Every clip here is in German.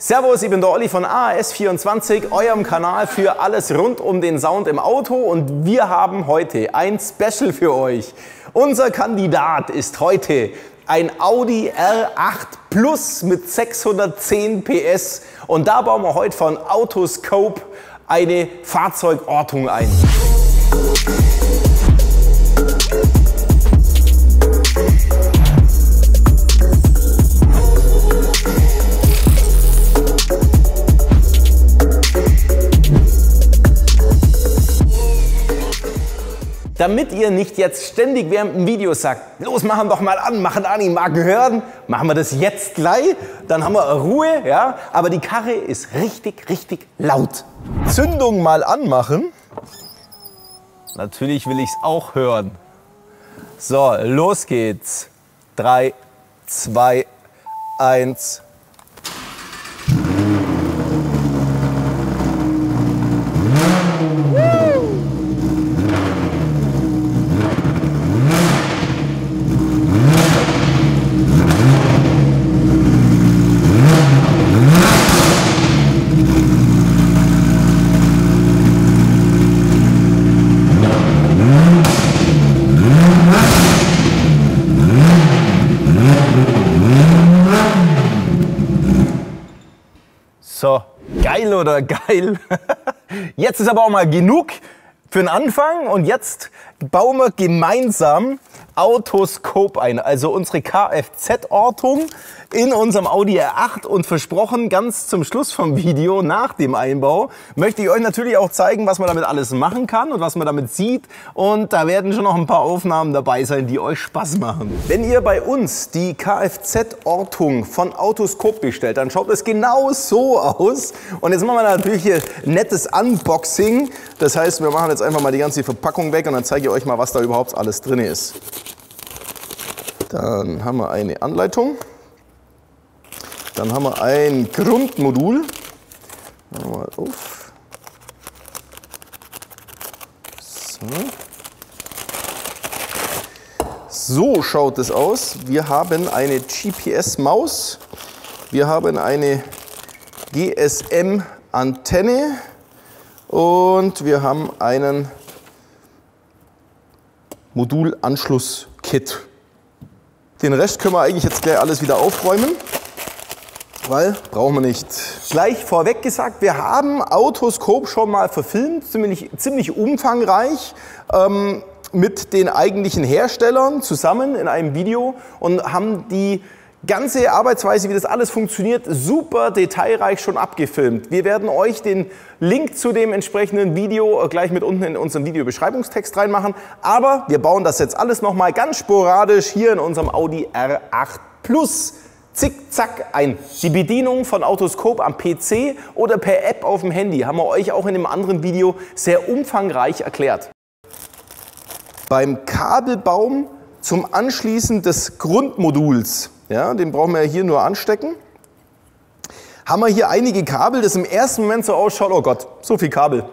Servus, ich bin der Olli von AAS24, eurem Kanal für alles rund um den Sound im Auto, und wir haben heute ein Special für euch. Unser Kandidat ist heute ein Audi R8 Plus mit 610 PS, und da bauen wir heute von Autoscope eine Fahrzeugortung ein. Damit ihr nicht jetzt ständig während dem Video sagt, los, machen doch mal an, machen an, ich mag hören, machen wir das jetzt gleich, dann haben wir Ruhe, ja, aber die Karre ist richtig laut. Zündung mal anmachen. Natürlich will ich es auch hören. So, los geht's. 3, 2, 1. So, geil oder geil? Jetzt ist aber auch mal genug für den Anfang, und jetzt bauen wir gemeinsam Autoscope ein, also unsere Kfz-Ortung in unserem Audi R8, und versprochen, ganz zum Schluss vom Video, nach dem Einbau, möchte ich euch natürlich auch zeigen, was man damit alles machen kann und was man damit sieht, und da werden schon noch ein paar Aufnahmen dabei sein, die euch Spaß machen. Wenn ihr bei uns die Kfz-Ortung von Autoscope bestellt, dann schaut es genau so aus, und jetzt machen wir natürlich hier ein nettes Unboxing. Das heißt, wir machen jetzt einfach mal die ganze Verpackung weg, und dann zeige ich euch mal, was da überhaupt alles drin ist. Dann haben wir eine Anleitung. Dann haben wir ein Grundmodul. Machen wir mal auf. So schaut es aus. Wir haben eine GPS-Maus. Wir haben eine GSM-Antenne. Und wir haben einen Modulanschluss-Kit. Den Rest können wir eigentlich jetzt gleich alles wieder aufräumen, weil brauchen wir nicht. Gleich vorweg gesagt, wir haben Autoscope schon mal verfilmt, ziemlich umfangreich, mit den eigentlichen Herstellern zusammen in einem Video, und haben die ganze Arbeitsweise, wie das alles funktioniert, super detailreich schon abgefilmt. Wir werden euch den Link zu dem entsprechenden Video gleich mit unten in unseren Videobeschreibungstext reinmachen. Aber wir bauen das jetzt alles nochmal ganz sporadisch hier in unserem Audi R8 Plus zickzack ein. Die Bedienung von Autoscope am PC oder per App auf dem Handy haben wir euch auch in einem anderen Video sehr umfangreich erklärt. Beim Kabelbaum zum Anschließen des Grundmoduls, ja, den brauchen wir ja hier nur anstecken, haben wir hier einige Kabel, das im ersten Moment so ausschaut, oh Gott, so viel Kabel.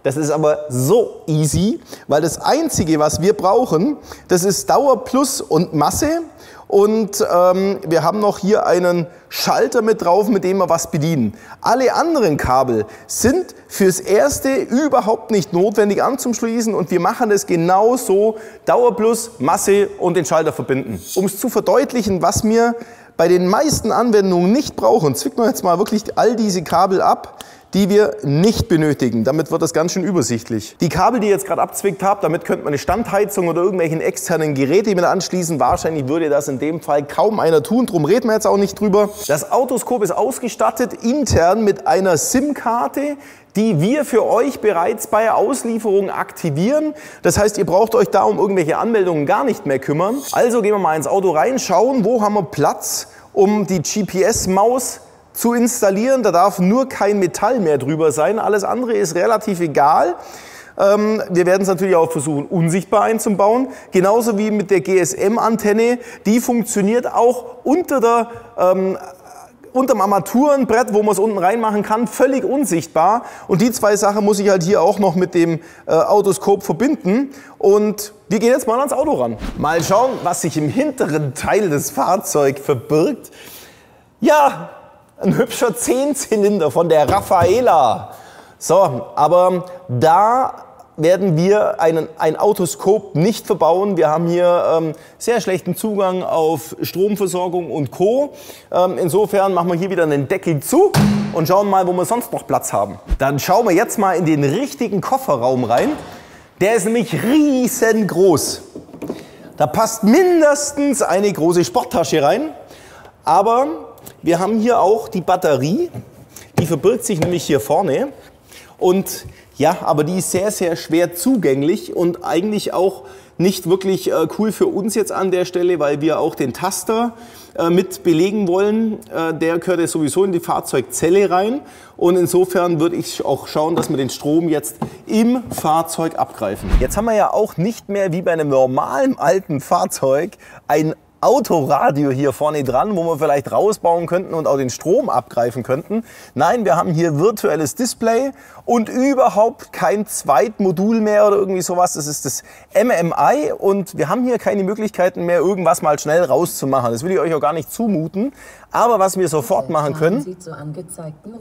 Das ist aber so easy, weil das Einzige, was wir brauchen, das ist Dauer plus und Masse, und wir haben noch hier einen Schalter mit drauf, mit dem wir was bedienen. Alle anderen Kabel sind fürs Erste überhaupt nicht notwendig anzuschließen, und wir machen es genau so: Dauer plus, Masse und den Schalter verbinden. Um es zu verdeutlichen, was wir bei den meisten Anwendungen nicht brauchen, zwicken wir jetzt mal wirklich all diese Kabel ab, die wir nicht benötigen. Damit wird das ganz schön übersichtlich. Die Kabel, die ihr jetzt gerade abzwickt habt, damit könnte man eine Standheizung oder irgendwelchen externen Geräte mit anschließen. Wahrscheinlich würde das in dem Fall kaum einer tun, drum reden wir jetzt auch nicht drüber. Das Autoscope ist ausgestattet intern mit einer SIM-Karte, die wir für euch bereits bei Auslieferung aktivieren. Das heißt, ihr braucht euch da um irgendwelche Anmeldungen gar nicht mehr kümmern. Also gehen wir mal ins Auto rein, schauen, wo haben wir Platz, um die GPS-Maus zu installieren. Da darf nur kein Metall mehr drüber sein, alles andere ist relativ egal. Wir werden es natürlich auch versuchen, unsichtbar einzubauen, genauso wie mit der GSM-Antenne. Die funktioniert auch unter unterm Armaturenbrett, wo man es unten reinmachen kann, völlig unsichtbar. Und die zwei Sachen muss ich halt hier auch noch mit dem Autoscope verbinden. Und wir gehen jetzt mal ans Auto ran. Mal schauen, was sich im hinteren Teil des Fahrzeugs verbirgt. Ja, ein hübscher 10-Zylinder von der Raffaella. So, aber da werden wir ein Autoscope nicht verbauen. Wir haben hier sehr schlechten Zugang auf Stromversorgung und Co. Insofern machen wir hier wieder einen Deckel zu und schauen mal, wo wir sonst noch Platz haben. Dann schauen wir jetzt mal in den richtigen Kofferraum rein. Der ist nämlich riesengroß. Da passt mindestens eine große Sporttasche rein. Aber wir haben hier auch die Batterie. Die verbirgt sich nämlich hier vorne. Und ja, aber die ist sehr, sehr schwer zugänglich und eigentlich auch nicht wirklich cool für uns jetzt an der Stelle, weil wir auch den Taster mit belegen wollen. Der gehört ja sowieso in die Fahrzeugzelle rein. Und insofern würde ich auch schauen, dass wir den Strom jetzt im Fahrzeug abgreifen. Jetzt haben wir ja auch nicht mehr wie bei einem normalen alten Fahrzeug ein Autoradio hier vorne dran, wo wir vielleicht rausbauen könnten und auch den Strom abgreifen könnten. Nein, wir haben hier virtuelles Display und überhaupt kein Zweitmodul mehr oder irgendwie sowas. Das ist das MMI und wir haben hier keine Möglichkeiten mehr, irgendwas mal schnell rauszumachen. Das will ich euch auch gar nicht zumuten. Aber was wir sofort machen können...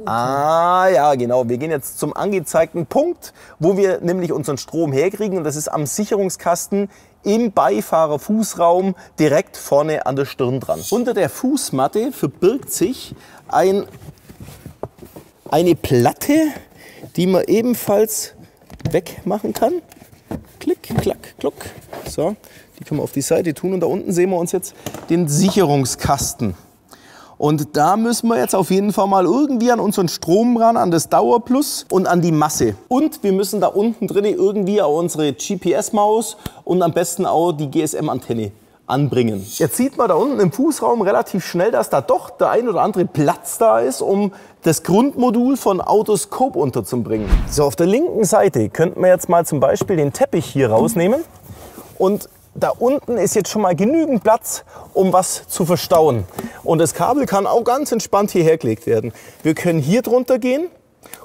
ja, genau. Wir gehen jetzt zum angezeigten Punkt, wo wir nämlich unseren Strom herkriegen. Und das ist am Sicherungskasten im Beifahrerfußraum direkt vorne an der Stirn dran. Unter der Fußmatte verbirgt sich eine Platte, die man ebenfalls wegmachen kann. Klick, klack, kluck. So, die können wir auf die Seite tun und da unten sehen wir uns jetzt den Sicherungskasten. Und da müssen wir jetzt auf jeden Fall mal irgendwie an unseren Strom ran, an das Dauerplus und an die Masse. Und wir müssen da unten drin irgendwie auch unsere GPS-Maus und am besten auch die GSM-Antenne anbringen. Jetzt sieht man da unten im Fußraum relativ schnell, dass da doch der ein oder andere Platz da ist, um das Grundmodul von Autoscope unterzubringen. So, auf der linken Seite könnten wir jetzt mal zum Beispiel den Teppich hier rausnehmen und da unten ist jetzt schon mal genügend Platz, um was zu verstauen. Und das Kabel kann auch ganz entspannt hierher gelegt werden. Wir können hier drunter gehen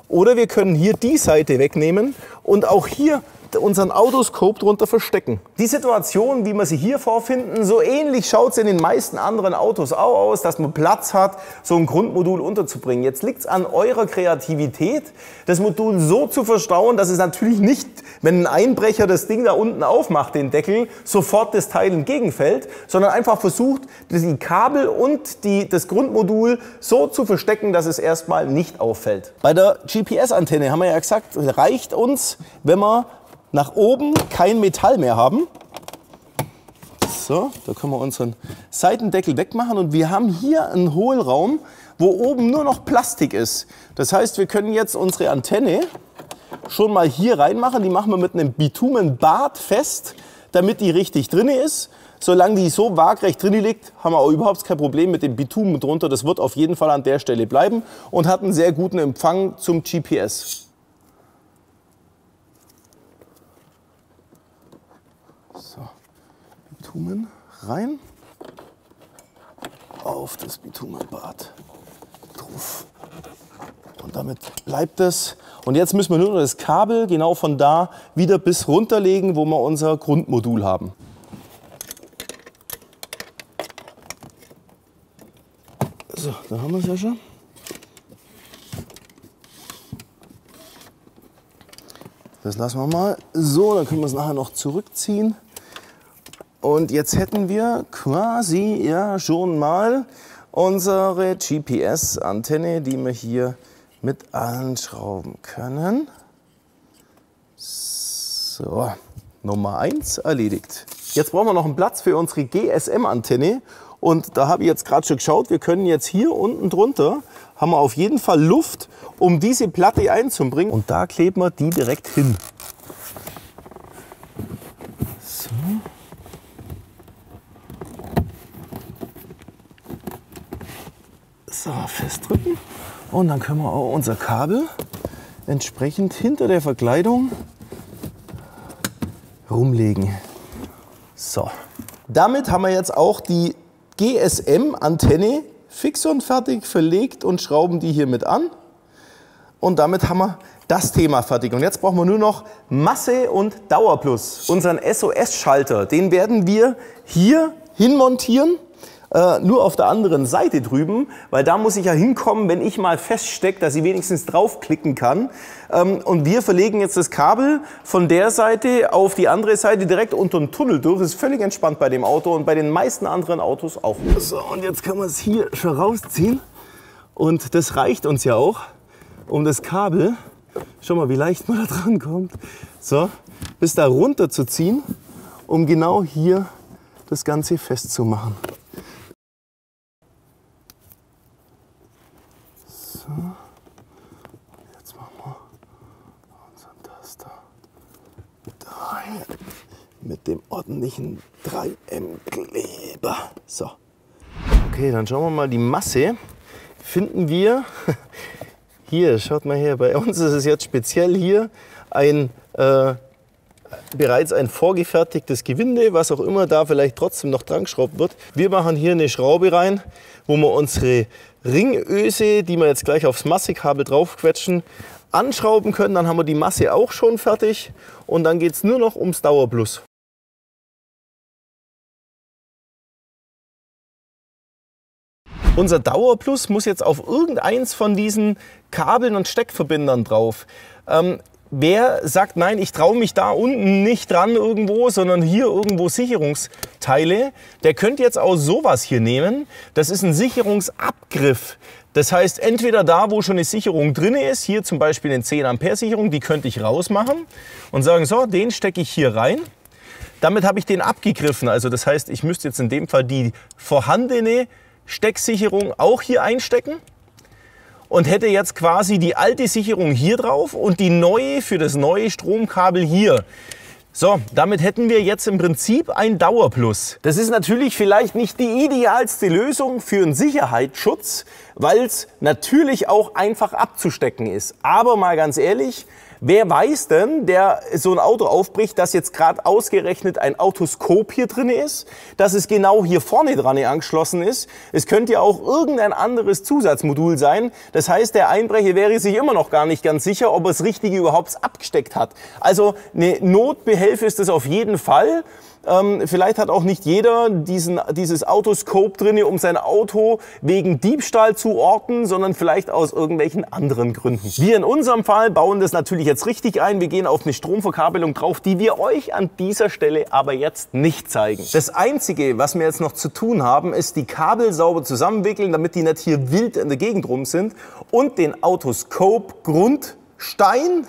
oder wir können hier die Seite wegnehmen und auch hier unseren Autoscope drunter verstecken. Die Situation, wie wir sie hier vorfinden, so ähnlich schaut es in den meisten anderen Autos auch aus, dass man Platz hat, so ein Grundmodul unterzubringen. Jetzt liegt es an eurer Kreativität, das Modul so zu verstauen, dass es natürlich nicht, wenn ein Einbrecher das Ding da unten aufmacht, den Deckel, sofort das Teil entgegenfällt, sondern einfach versucht, die Kabel und das Grundmodul so zu verstecken, dass es erstmal nicht auffällt. Bei der GPS-Antenne haben wir ja gesagt, reicht uns, wenn wir nach oben kein Metall mehr haben. So, da können wir unseren Seitendeckel wegmachen und wir haben hier einen Hohlraum, wo oben nur noch Plastik ist. Das heißt, wir können jetzt unsere Antenne schon mal hier reinmachen. Die machen wir mit einem Bitumenbad fest, damit die richtig drin ist. Solange die so waagrecht drin liegt, haben wir auch überhaupt kein Problem mit dem Bitumen drunter. Das wird auf jeden Fall an der Stelle bleiben und hat einen sehr guten Empfang zum GPS. So, Bitumen rein, auf das Bitumenbad drauf und damit bleibt es. Und jetzt müssen wir nur noch das Kabel genau von da wieder bis runterlegen, wo wir unser Grundmodul haben. So, da haben wir es ja schon. Das lassen wir mal so, dann können wir es nachher noch zurückziehen. Und jetzt hätten wir quasi ja schon mal unsere GPS-Antenne, die wir hier mit anschrauben können. So, Nummer 1 erledigt. Jetzt brauchen wir noch einen Platz für unsere GSM-Antenne. Und da habe ich jetzt gerade schon geschaut, wir können jetzt hier unten drunter, haben wir auf jeden Fall Luft, um diese Platte einzubringen. Und da kleben wir die direkt hin. So. So, festdrücken. Und dann können wir auch unser Kabel entsprechend hinter der Verkleidung rumlegen. So. Damit haben wir jetzt auch die GSM-Antenne fix und fertig verlegt und schrauben die hier mit an. Und damit haben wir das Thema fertig. Und jetzt brauchen wir nur noch Masse und Dauerplus. Unseren SOS-Schalter, den werden wir hier hinmontieren nur auf der anderen Seite drüben, weil da muss ich ja hinkommen, wenn ich mal feststecke, dass ich wenigstens draufklicken kann. Und wir verlegen jetzt das Kabel von der Seite auf die andere Seite direkt unter den Tunnel durch. Das ist völlig entspannt bei dem Auto und bei den meisten anderen Autos auch. So, und jetzt kann man es hier schon rausziehen. Und das reicht uns ja auch, um das Kabel, schau mal, wie leicht man da dran kommt, so, bis da runter zu ziehen, um genau hier das Ganze festzumachen. So, jetzt machen wir unseren Taster da mit dem ordentlichen 3M-Kleber. So, okay, dann schauen wir mal die Masse. Finden wir, hier, schaut mal her, bei uns ist es jetzt speziell hier bereits ein vorgefertigtes Gewinde, was auch immer da vielleicht trotzdem noch dran geschraubt wird. Wir machen hier eine Schraube rein, wo wir unsere Ringöse, die wir jetzt gleich aufs Massekabel draufquetschen, anschrauben können. Dann haben wir die Masse auch schon fertig und dann geht es nur noch ums Dauerplus. Unser Dauerplus muss jetzt auf irgendeins von diesen Kabeln und Steckverbindern drauf. Wer sagt, nein, ich traue mich da unten nicht dran irgendwo, sondern hier irgendwo Sicherungsteile, der könnte jetzt auch sowas hier nehmen. Das ist ein Sicherungsabgriff. Das heißt, entweder da, wo schon eine Sicherung drin ist, hier zum Beispiel eine 10 Ampere Sicherung, die könnte ich rausmachen und sagen, so, den stecke ich hier rein. Damit habe ich den abgegriffen. Also das heißt, ich müsste jetzt in dem Fall die vorhandene Stecksicherung auch hier einstecken und hätte jetzt quasi die alte Sicherung hier drauf und die neue für das neue Stromkabel hier. So, damit hätten wir jetzt im Prinzip ein Dauerplus. Das ist natürlich vielleicht nicht die idealste Lösung für einen Sicherheitsschutz, weil es natürlich auch einfach abzustecken ist. Aber mal ganz ehrlich, wer weiß denn, der so ein Auto aufbricht, dass jetzt gerade ausgerechnet ein Autoskop hier drin ist, dass es genau hier vorne dran angeschlossen ist. Es könnte ja auch irgendein anderes Zusatzmodul sein. Das heißt, der Einbrecher wäre sich immer noch gar nicht ganz sicher, ob er das Richtige überhaupt abgesteckt hat. Also eine Notbehelfe ist das auf jeden Fall. Vielleicht hat auch nicht jeder dieses Autoskop drin, um sein Auto wegen Diebstahl zu orten, sondern vielleicht aus irgendwelchen anderen Gründen. Wir in unserem Fall bauen das natürlich jetzt richtig ein. Wir gehen auf eine Stromverkabelung drauf, die wir euch an dieser Stelle aber jetzt nicht zeigen. Das Einzige, was wir jetzt noch zu tun haben, ist die Kabel sauber zusammenwickeln, damit die nicht hier wild in der Gegend rum sind und den Autoskop Grundstein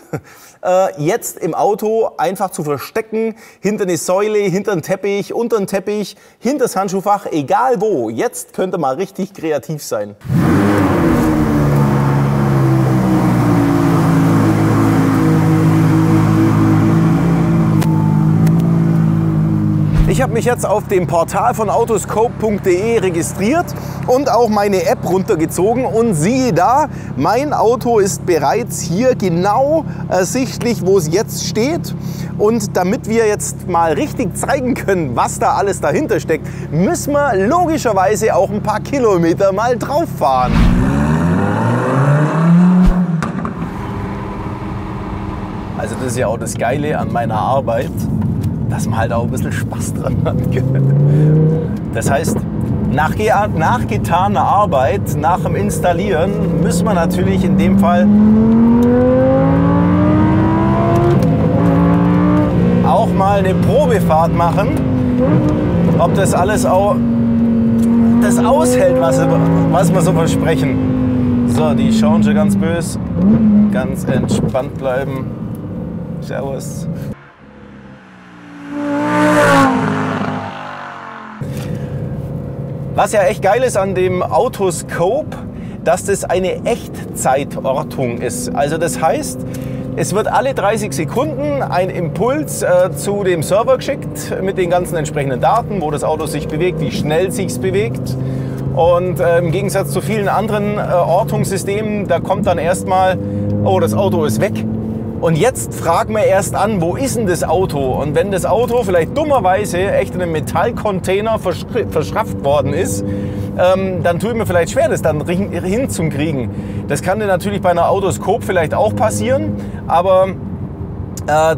jetzt im Auto einfach zu verstecken, hinter eine Säule, hinter einen Teppich, unter einen Teppich, hinter das Handschuhfach, egal wo. Jetzt könnte mal richtig kreativ sein. Ich habe mich jetzt auf dem Portal von autoscope.de registriert und auch meine App runtergezogen und siehe da, mein Auto ist bereits hier genau ersichtlich, wo es jetzt steht. Und damit wir jetzt mal richtig zeigen können, was da alles dahinter steckt, müssen wir logischerweise auch ein paar Kilometer mal drauf fahren. Also das ist ja auch das Geile an meiner Arbeit, dass man halt auch ein bisschen Spaß dran hat. Das heißt, nach getaner Arbeit, nach dem Installieren, müssen wir natürlich in dem Fall auch mal eine Probefahrt machen, ob das alles auch das aushält, was wir so versprechen. So, die schauen schon ganz böse. Ganz entspannt bleiben. Servus. Was ja echt geil ist an dem Autoskop, dass das eine Echtzeitortung ist. Also das heißt, es wird alle 30 Sekunden ein Impuls zu dem Server geschickt mit den ganzen entsprechenden Daten, wo das Auto sich bewegt, wie schnell es sich bewegt. Und im Gegensatz zu vielen anderen Ortungssystemen, da kommt dann erstmal, oh, das Auto ist weg. Und jetzt fragen wir erst an, wo ist denn das Auto? Und wenn das Auto vielleicht dummerweise echt in einem Metallcontainer verschrafft worden ist, dann tut mir vielleicht schwer, das dann hinzukriegen. Das kann dir natürlich bei einer Autoskop vielleicht auch passieren, aber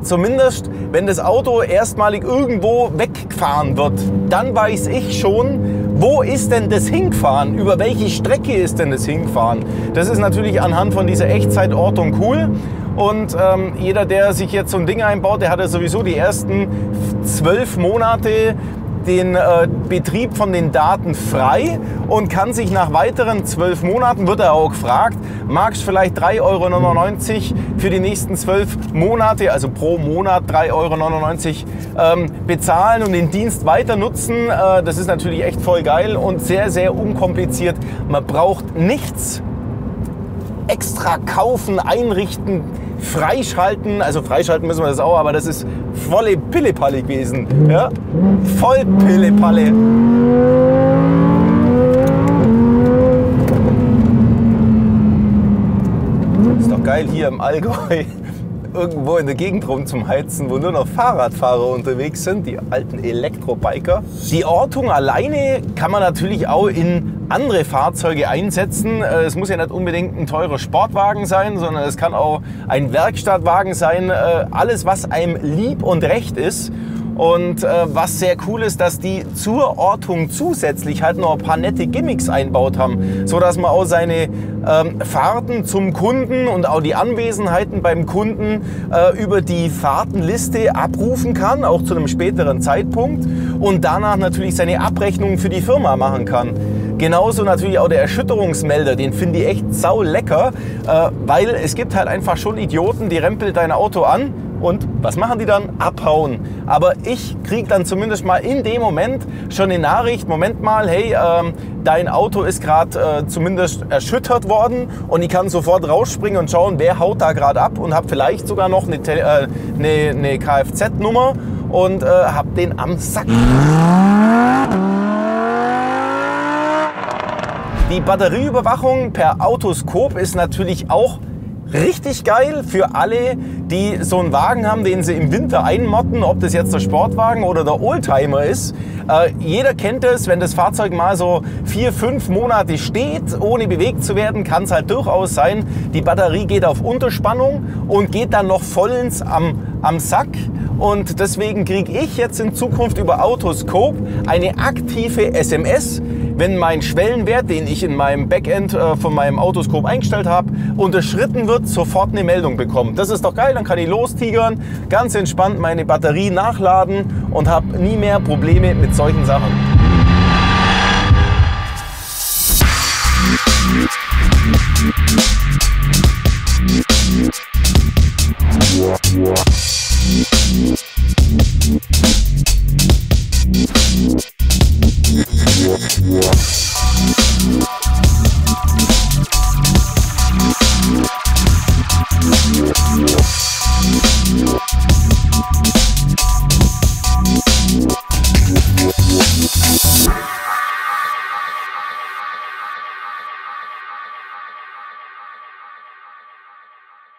zumindest, wenn das Auto erstmalig irgendwo weggefahren wird, dann weiß ich schon, Wo ist denn das hingefahren? Über welche Strecke ist denn das hingefahren? Das ist natürlich anhand von dieser Echtzeitortung cool. Und jeder, der sich jetzt so ein Ding einbaut, der hat ja sowieso die ersten 12 Monate den Betrieb von den Daten frei und kann sich nach weiteren 12 Monaten, wird er auch gefragt, magst vielleicht 3,99 € für die nächsten 12 Monate, also pro Monat 3,99 € bezahlen und den Dienst weiter nutzen. Das ist natürlich echt voll geil und sehr, sehr unkompliziert. Man braucht nichts extra kaufen, einrichten, freischalten. Also freischalten müssen wir das auch, aber das ist volle Pillepalle gewesen. Ja? Voll Pillepalle. Ist doch geil hier im Allgäu irgendwo in der Gegend rum zum Heizen, wo nur noch Fahrradfahrer unterwegs sind, die alten Elektrobiker. Die Ortung alleine kann man natürlich auch in andere Fahrzeuge einsetzen. Es muss ja nicht unbedingt ein teurer Sportwagen sein, sondern es kann auch ein Werkstattwagen sein. Alles, was einem lieb und recht ist. Und was sehr cool ist, dass die zur Ortung zusätzlich halt noch ein paar nette Gimmicks einbaut haben, so dass man auch seine Fahrten zum Kunden und auch die Anwesenheiten beim Kunden über die Fahrtenliste abrufen kann, auch zu einem späteren Zeitpunkt und danach natürlich seine Abrechnung für die Firma machen kann. Genauso natürlich auch der Erschütterungsmelder, den finde ich echt sau lecker, weil es gibt halt einfach schon Idioten, die rempeln dein Auto an. Und was machen die dann? Abhauen. Aber ich kriege dann zumindest mal in dem Moment schon eine Nachricht, Moment mal, hey, dein Auto ist gerade zumindest erschüttert worden und ich kann sofort rausspringen und schauen, wer haut da gerade ab und habe vielleicht sogar noch eine Kfz-Nummer und habe den am Sack. Die Batterieüberwachung per Autoskop ist natürlich auch richtig geil für alle, die so einen Wagen haben, den sie im Winter einmotten, ob das jetzt der Sportwagen oder der Oldtimer ist. Jeder kennt es, wenn das Fahrzeug mal so 4-5 Monate steht, ohne bewegt zu werden, kann es halt durchaus sein, die Batterie geht auf Unterspannung und geht dann noch vollends am Sack. Und deswegen kriege ich jetzt in Zukunft über Autoscope eine aktive SMS, wenn mein Schwellenwert, den ich in meinem Backend von meinem Autoscope eingestellt habe, unterschritten wird, sofort eine Meldung bekommen. Das ist doch geil, dann kann ich lostigern, ganz entspannt meine Batterie nachladen und habe nie mehr Probleme mit solchen Sachen.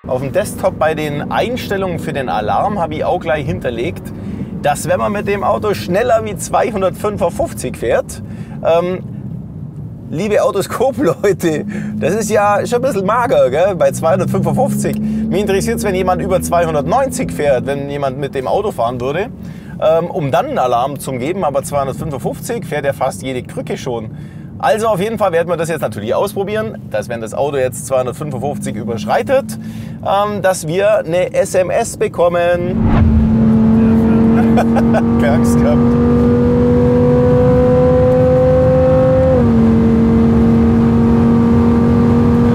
Auf dem Desktop bei den Einstellungen für den Alarm habe ich auch gleich hinterlegt, dass wenn man mit dem Auto schneller wie 255 fährt, liebe Autoskop-Leute, das ist ja schon ein bisschen mager, gell? Bei 255. Mich interessiert es, wenn jemand über 290 fährt, wenn jemand mit dem Auto fahren würde, um dann einen Alarm zu geben, aber 255 fährt ja fast jede Krücke schon. Also auf jeden Fall werden wir das jetzt natürlich ausprobieren, dass wenn das Auto jetzt 255 überschreitet, dass wir eine SMS bekommen. Keine Angst gehabt.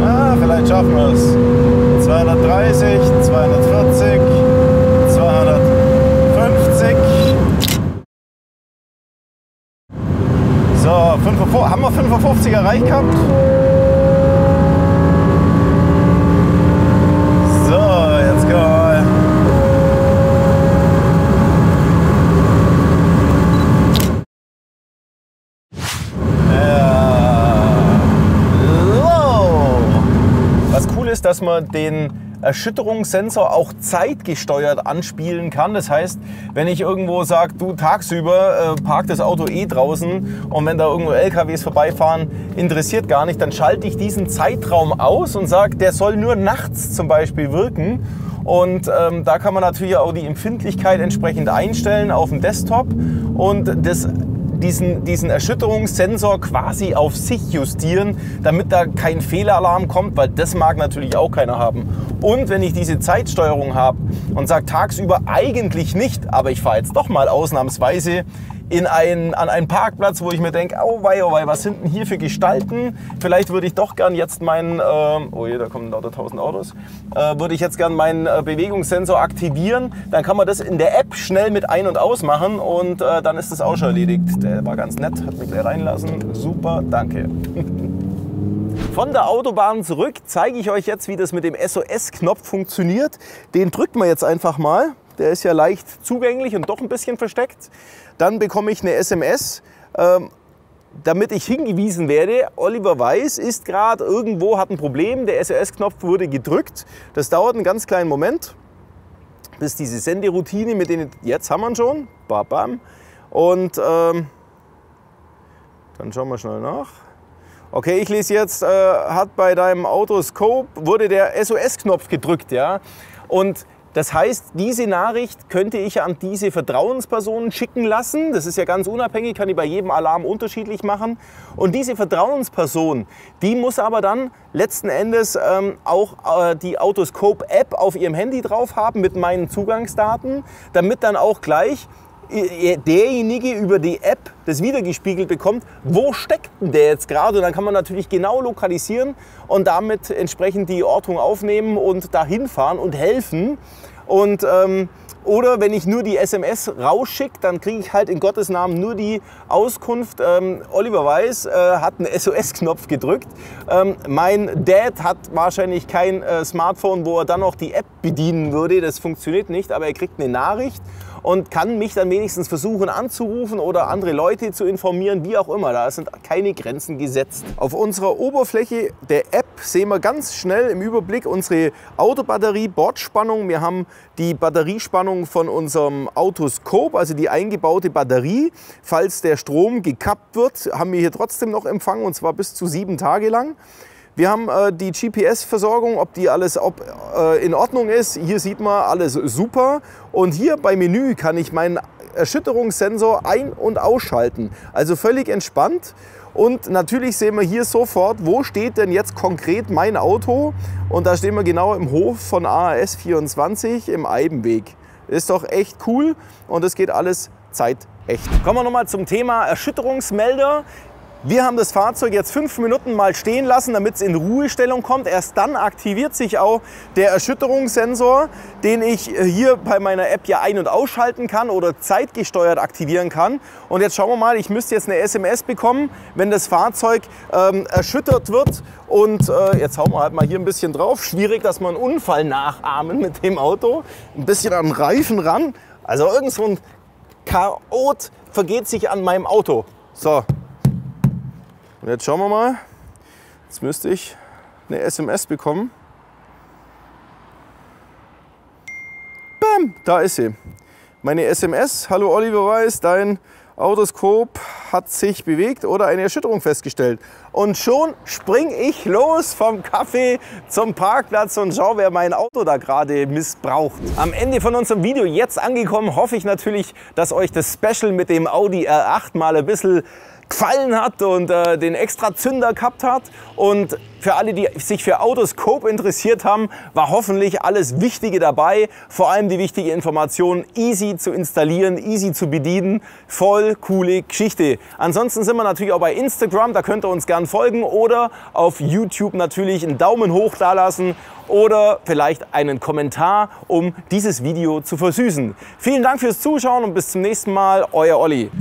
Ja, vielleicht schaffen wir es. 230, 240, 250. So, haben wir 55 erreicht gehabt? So, jetzt kommen wir. Was cool ist, dass man den Erschütterungssensor auch zeitgesteuert anspielen kann. Das heißt, wenn ich irgendwo sage, du tagsüber parkt das Auto draußen und wenn da irgendwo LKWs vorbeifahren, interessiert gar nicht, dann schalte ich diesen Zeitraum aus und sage, der soll nur nachts zum Beispiel wirken. Und da kann man natürlich auch die Empfindlichkeit entsprechend einstellen auf dem Desktop und diesen Erschütterungssensor quasi auf sich justieren, damit da kein Fehlalarm kommt, weil das mag natürlich auch keiner haben. Und wenn ich diese Zeitsteuerung habe und sage tagsüber eigentlich nicht, aber ich fahre jetzt doch mal ausnahmsweise an einen Parkplatz, wo ich mir denke, oh wei, was sind denn hier für Gestalten? Vielleicht würde ich doch gern jetzt meinen, oh je, da kommen lauter 1000 Autos, würde ich jetzt gern meinen Bewegungssensor aktivieren. Dann kann man das in der App schnell mit ein- und ausmachen und dann ist das auch schon erledigt. Der war ganz nett, hat mich gleich reinlassen. Super, danke. Von der Autobahn zurück zeige ich euch jetzt, wie das mit dem SOS-Knopf funktioniert. Den drückt man jetzt einfach mal. Der ist ja leicht zugänglich und doch ein bisschen versteckt. Dann bekomme ich eine SMS, damit ich hingewiesen werde, Oliver Weiß ist gerade irgendwo, hat ein Problem, der SOS-Knopf wurde gedrückt. Das dauert einen ganz kleinen Moment, bis diese Senderoutine, mit denen, jetzt haben wir ihn schon, bam, bam. Und dann schauen wir schnell nach. Okay, ich lese jetzt, hat bei deinem Autoscope, wurde der SOS-Knopf gedrückt, ja. Und das heißt, diese Nachricht könnte ich an diese Vertrauenspersonen schicken lassen. Das ist ja ganz unabhängig, kann ich bei jedem Alarm unterschiedlich machen. Und diese Vertrauensperson, die muss aber dann letzten Endes auch die Autoscope-App auf ihrem Handy drauf haben mit meinen Zugangsdaten, damit dann auch gleich derjenige über die App das wiedergespiegelt bekommt, wo steckt denn der jetzt gerade? Und dann kann man natürlich genau lokalisieren und damit entsprechend die Ortung aufnehmen und dahin fahren und helfen. Und, oder wenn ich nur die SMS rausschicke, dann kriege ich halt in Gottes Namen nur die Auskunft, Oliver Weiß hat einen SOS-Knopf gedrückt. Mein Dad hat wahrscheinlich kein Smartphone, wo er dann noch die App bedienen würde. Das funktioniert nicht, aber er kriegt eine Nachricht und kann mich dann wenigstens versuchen anzurufen oder andere Leute zu informieren, wie auch immer. Da sind keine Grenzen gesetzt. Auf unserer Oberfläche der App sehen wir ganz schnell im Überblick unsere Autobatterie, Bordspannung. Wir haben die Batteriespannung von unserem Autoscope, also die eingebaute Batterie. Falls der Strom gekappt wird, haben wir hier trotzdem noch Empfang, und zwar bis zu 7 Tage lang. Wir haben die GPS-Versorgung, ob die alles in Ordnung ist. Hier sieht man alles super. Und hier bei Menü kann ich meinen Erschütterungssensor ein- und ausschalten. Also völlig entspannt. Und natürlich sehen wir hier sofort, wo steht denn jetzt konkret mein Auto. Und da stehen wir genau im Hof von AAS 24 im Eibenweg. Ist doch echt cool und es geht alles zeitecht. Kommen wir nochmal zum Thema Erschütterungsmelder. Wir haben das Fahrzeug jetzt 5 Minuten mal stehen lassen, damit es in Ruhestellung kommt. Erst dann aktiviert sich auch der Erschütterungssensor, den ich hier bei meiner App ja ein- und ausschalten kann oder zeitgesteuert aktivieren kann. Und jetzt schauen wir mal, ich müsste jetzt eine SMS bekommen, wenn das Fahrzeug erschüttert wird. Und jetzt hauen wir halt mal hier ein bisschen drauf. Schwierig, dass wir einen Unfall nachahmen mit dem Auto. Ein bisschen an den Reifen ran. Also irgend so ein Chaot vergeht sich an meinem Auto. So. Und jetzt schauen wir mal, jetzt müsste ich eine SMS bekommen. Bam, da ist sie. Meine SMS, hallo Oliver Weiß, dein Autoscope hat sich bewegt oder eine Erschütterung festgestellt. Und schon springe ich los vom Kaffee zum Parkplatz und schaue, wer mein Auto da gerade missbraucht. Am Ende von unserem Video jetzt angekommen, hoffe ich natürlich, dass euch das Special mit dem Audi R8 mal ein bisschen gefallen hat und den extra Zünder gehabt hat. Und für alle, die sich für Autoscope interessiert haben, war hoffentlich alles Wichtige dabei. Vor allem die wichtige Information, easy zu installieren, easy zu bedienen. Voll coole Geschichte. Ansonsten sind wir natürlich auch bei Instagram, da könnt ihr uns gern folgen oder auf YouTube natürlich einen Daumen hoch da lassen oder vielleicht einen Kommentar, um dieses Video zu versüßen. Vielen Dank fürs Zuschauen und bis zum nächsten Mal, euer Olli.